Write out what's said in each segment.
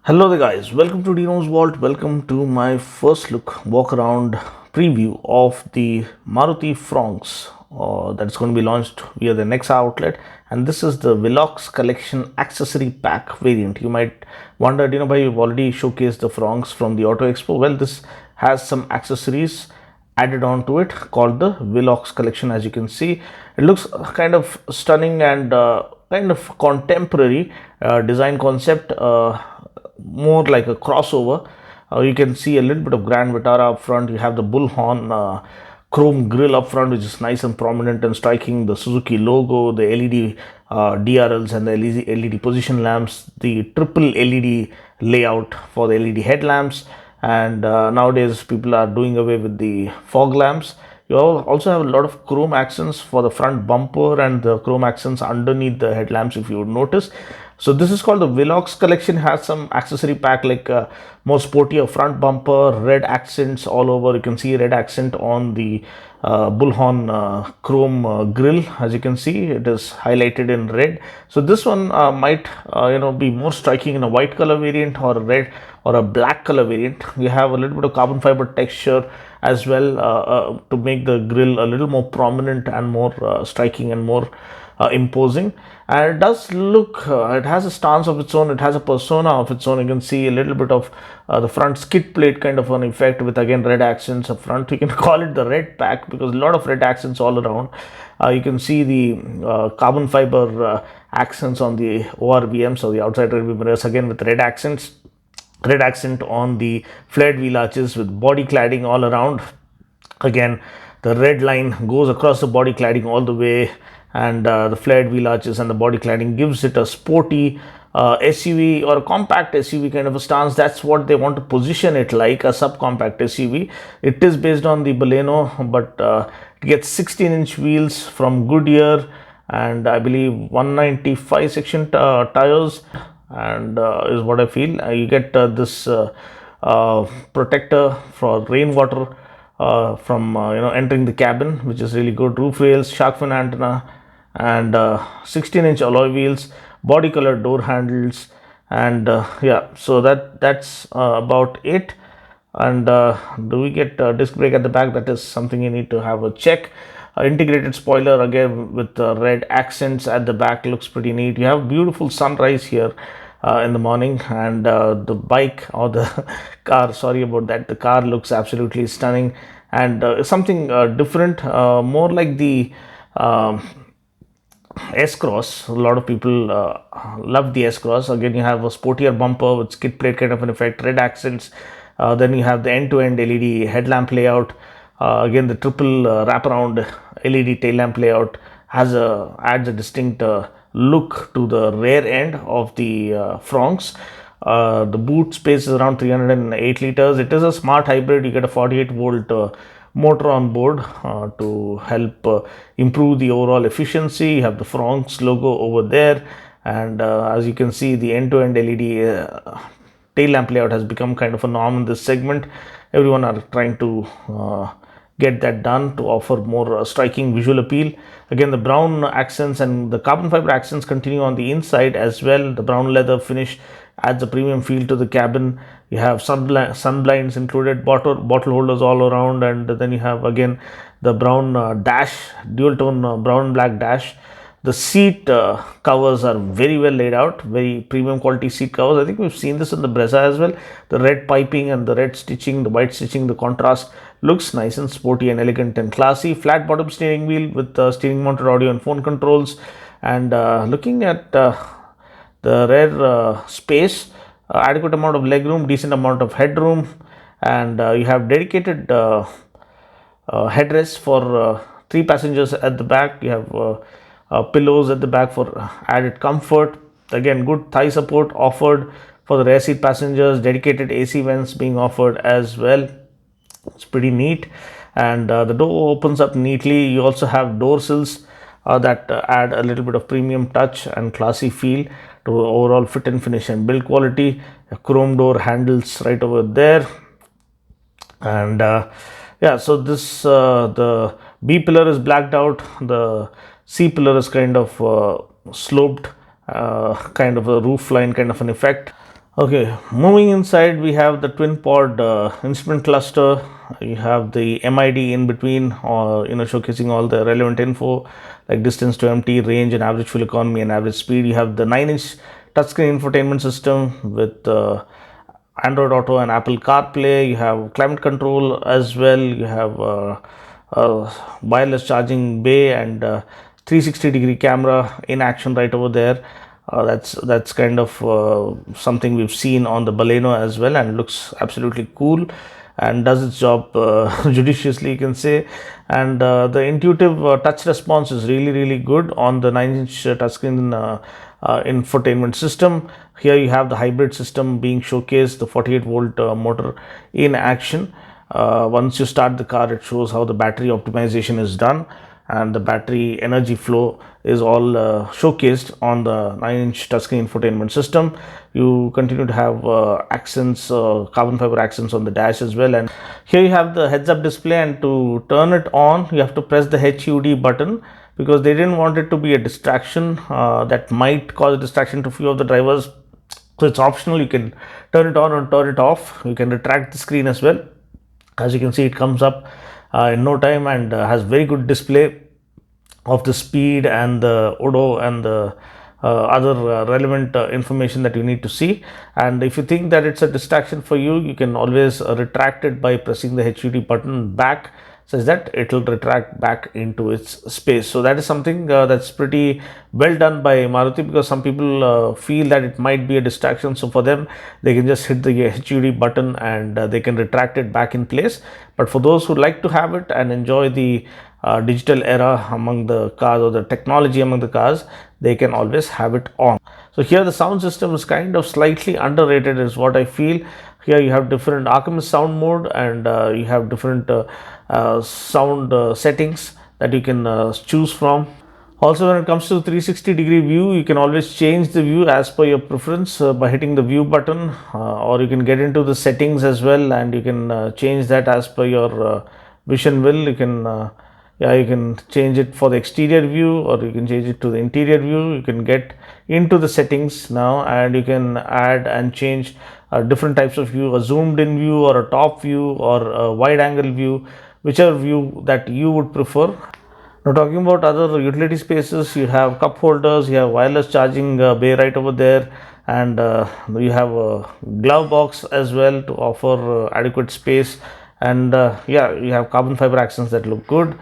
Hello there guys, welcome to Dino's Vault. Welcome to my first look walk around preview of the Maruti Fronx that's going to be launched via the Nexa outlet, and this is the Vilox collection accessory pack variant. You might wonder, why you've already showcased the Fronx from the Auto Expo. Well, this has some accessories added on to it called the Vilox collection. As you can see, it looks kind of stunning and kind of contemporary design concept, more like a crossover. You can see a little bit of Grand Vitara up front. You have the bullhorn chrome grille up front, which is nice and prominent and striking. The Suzuki logo, the LED DRLs, and the LED position lamps, the triple LED layout for the LED headlamps. And nowadays, people are doing away with the fog lamps. You also have a lot of chrome accents for the front bumper and the chrome accents underneath the headlamps, if you would notice. So this is called the Vilox collection. Has some accessory pack like more sportier front bumper, red accents all over. You can see red accent on the bullhorn chrome grille. As you can see, it is highlighted in red. So this one might be more striking in a white color variant or a red or a black color variant. We have a little bit of carbon fiber texture as well to make the grille a little more prominent and more striking and more imposing. And it does look, it has a stance of its own, it has a persona of its own. You can see a little bit of the front skid plate kind of an effect with again red accents up front. You can call it the red pack because a lot of red accents all around. You can see the carbon fiber accents on the ORVMs, or the outside rearview mirrors, again with red accents. Red accent on the flared wheel arches with body cladding all around. Again, the red line goes across the body cladding all the way, and the flared wheel arches and the body cladding gives it a sporty SUV or a compact SUV kind of a stance. That's what they want to position it like, a subcompact SUV. It is based on the Baleno, but it gets 16-inch wheels from Goodyear, and I believe 195 section tires, and is what I feel. You get this protector for rainwater from entering the cabin, which is really good. Roof rails, shark fin antenna, and 16-inch alloy wheels, body colored door handles, and yeah, so that's about it. And do we get disc brake at the back? That is something you need to have a check. Integrated spoiler again with red accents at the back, looks pretty neat. You have beautiful sunrise here in the morning, and the bike or the car, sorry about that, the car looks absolutely stunning and something different, more like the S-Cross. A lot of people love the S-Cross. Again, you have a sportier bumper with skid plate kind of an effect, red accents. Then you have the end-to-end LED headlamp layout. Again, the triple wraparound LED tail lamp layout adds a distinct look to the rear end of the Fronx. The boot space is around 308 liters. It is a smart hybrid. You get a 48 volt motor on board to help improve the overall efficiency. You have the Fronx logo over there, and as you can see, the end-to-end LED tail lamp layout has become kind of a norm in this segment. Everyone are trying to get that done to offer more striking visual appeal. Again, the brown accents and the carbon fiber accents continue on the inside as well. The brown leather finish adds a premium feel to the cabin. You have sun blinds included, bottle holders all around, and then you have again the brown dash, dual tone brown and black dash. The seat covers are very well laid out, very premium quality seat covers. I think we've seen this in the Brezza as well. The red piping and the red stitching, the white stitching, the contrast looks nice and sporty and elegant and classy. Flat bottom steering wheel with steering mounted audio and phone controls. And looking at the rear space, adequate amount of legroom, decent amount of headroom, and you have dedicated headrests for 3 passengers at the back. You have pillows at the back for added comfort. Again, good thigh support offered for the rear seat passengers. Dedicated AC vents being offered as well. It's pretty neat, and the door opens up neatly. You also have door sills that add a little bit of premium touch and classy feel to overall fit and finish and build quality. Chrome door handles right over there, and yeah, so this the B pillar is blacked out. The C pillar is kind of sloped, kind of a roof line kind of an effect. Okay, moving inside, we have the twin pod instrument cluster. You have the MID in between, or showcasing all the relevant info like distance to empty, range, and average fuel economy and average speed. You have the 9-inch touchscreen infotainment system with Android Auto and Apple CarPlay. You have climate control as well. You have wireless charging bay and 360-degree camera in action right over there. That's kind of something we've seen on the Baleno as well, and looks absolutely cool and does its job judiciously, you can say. And the intuitive touch response is really good on the 9-inch touchscreen infotainment system. Here you have the hybrid system being showcased, the 48-volt motor in action. Once you start the car, it shows how the battery optimization is done, and the battery energy flow is all showcased on the 9-inch touchscreen infotainment system. You continue to have accents, carbon fiber accents on the dash as well. And here you have the heads up display, and to turn it on you have to press the HUD button, because they didn't want it to be a distraction that might cause a distraction to few of the drivers. So it's optional. You can turn it on or turn it off. You can retract the screen as well. As you can see, it comes up in no time, and has very good display of the speed and the odo and the other relevant information that you need to see. And if you think that it's a distraction for you, you can always retract it by pressing the HUD button back, such that it will retract back into its space. So that is something that's pretty well done by Maruti, because some people feel that it might be a distraction. So for them, they can just hit the HUD button and they can retract it back in place. But for those who like to have it and enjoy the digital era among the cars, or the technology among the cars, they can always have it on. So here the sound system is kind of slightly underrated, is what I feel. Here you have different Alchemist sound mode, and you have different sound settings that you can choose from. Also, when it comes to 360-degree view, you can always change the view as per your preference by hitting the view button, or you can get into the settings as well, and you can change that as per your vision will. You can change it for the exterior view, or you can change it to the interior view. You can get into the settings now, and you can add and change different types of view, a zoomed in view, or a top view, or a wide angle view, whichever view that you would prefer. Now, talking about other utility spaces, you have cup holders, you have wireless charging bay right over there, and you have a glove box as well to offer adequate space. And yeah, you have carbon fiber accents that look good,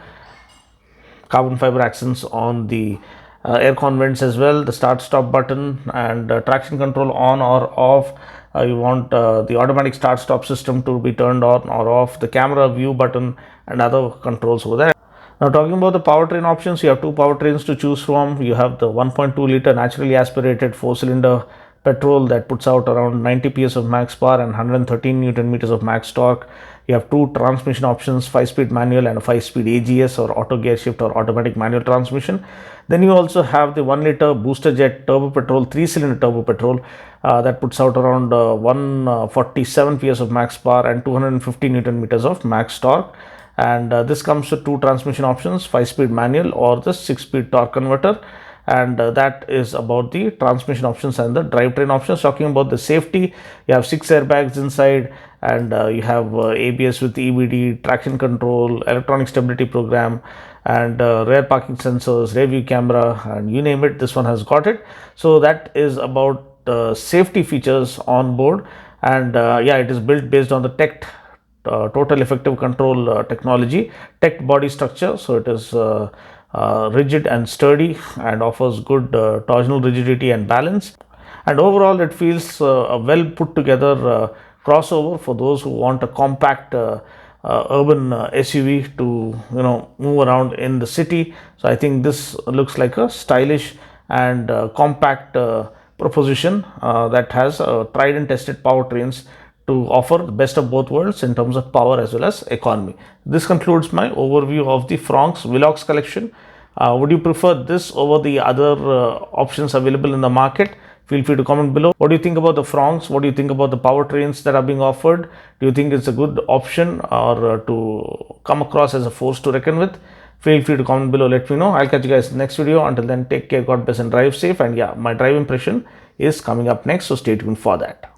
carbon fiber accents on the air con vents as well, the start stop button, and traction control on or off. You want the automatic start stop system to be turned on or off, the camera view button, and other controls over there. Now, talking about the powertrain options, you have two powertrains to choose from. You have the 1.2 liter naturally aspirated 4-cylinder petrol that puts out around 90 PS of max power and 113 Newton meters of max torque. You have two transmission options, 5-speed manual and a 5-speed AGS, or auto gear shift, or automatic manual transmission. Then you also have the 1 liter booster jet turbo petrol, 3-cylinder turbo petrol that puts out around 147 PS of max power and 250 Newton meters of max torque. And this comes with two transmission options, 5-speed manual or the 6-speed torque converter. And that is about the transmission options and the drivetrain options. Talking about the safety, you have 6 airbags inside, and you have ABS with EBD, traction control, electronic stability program, and rear parking sensors, rear view camera, and you name it, this one has got it. So that is about the safety features on board. And yeah, it is built based on the tech total effective control technology, tech body structure. So it is rigid and sturdy, and offers good torsional rigidity and balance. And overall, it feels a well put together crossover for those who want a compact urban SUV to move around in the city. So I think this looks like a stylish and compact proposition that has tried and tested powertrains to offer the best of both worlds in terms of power as well as economy. This concludes my overview of the Fronx Vilox collection. Would you prefer this over the other options available in the market? Feel free to comment below. What do you think about the Fronx? What do you think about the powertrains that are being offered? Do you think it's a good option, or to come across as a force to reckon with? Feel free to comment below. Let me know. I'll catch you guys in the next video. Until then, take care, God bless, and drive safe. And yeah, my drive impression is coming up next, so stay tuned for that.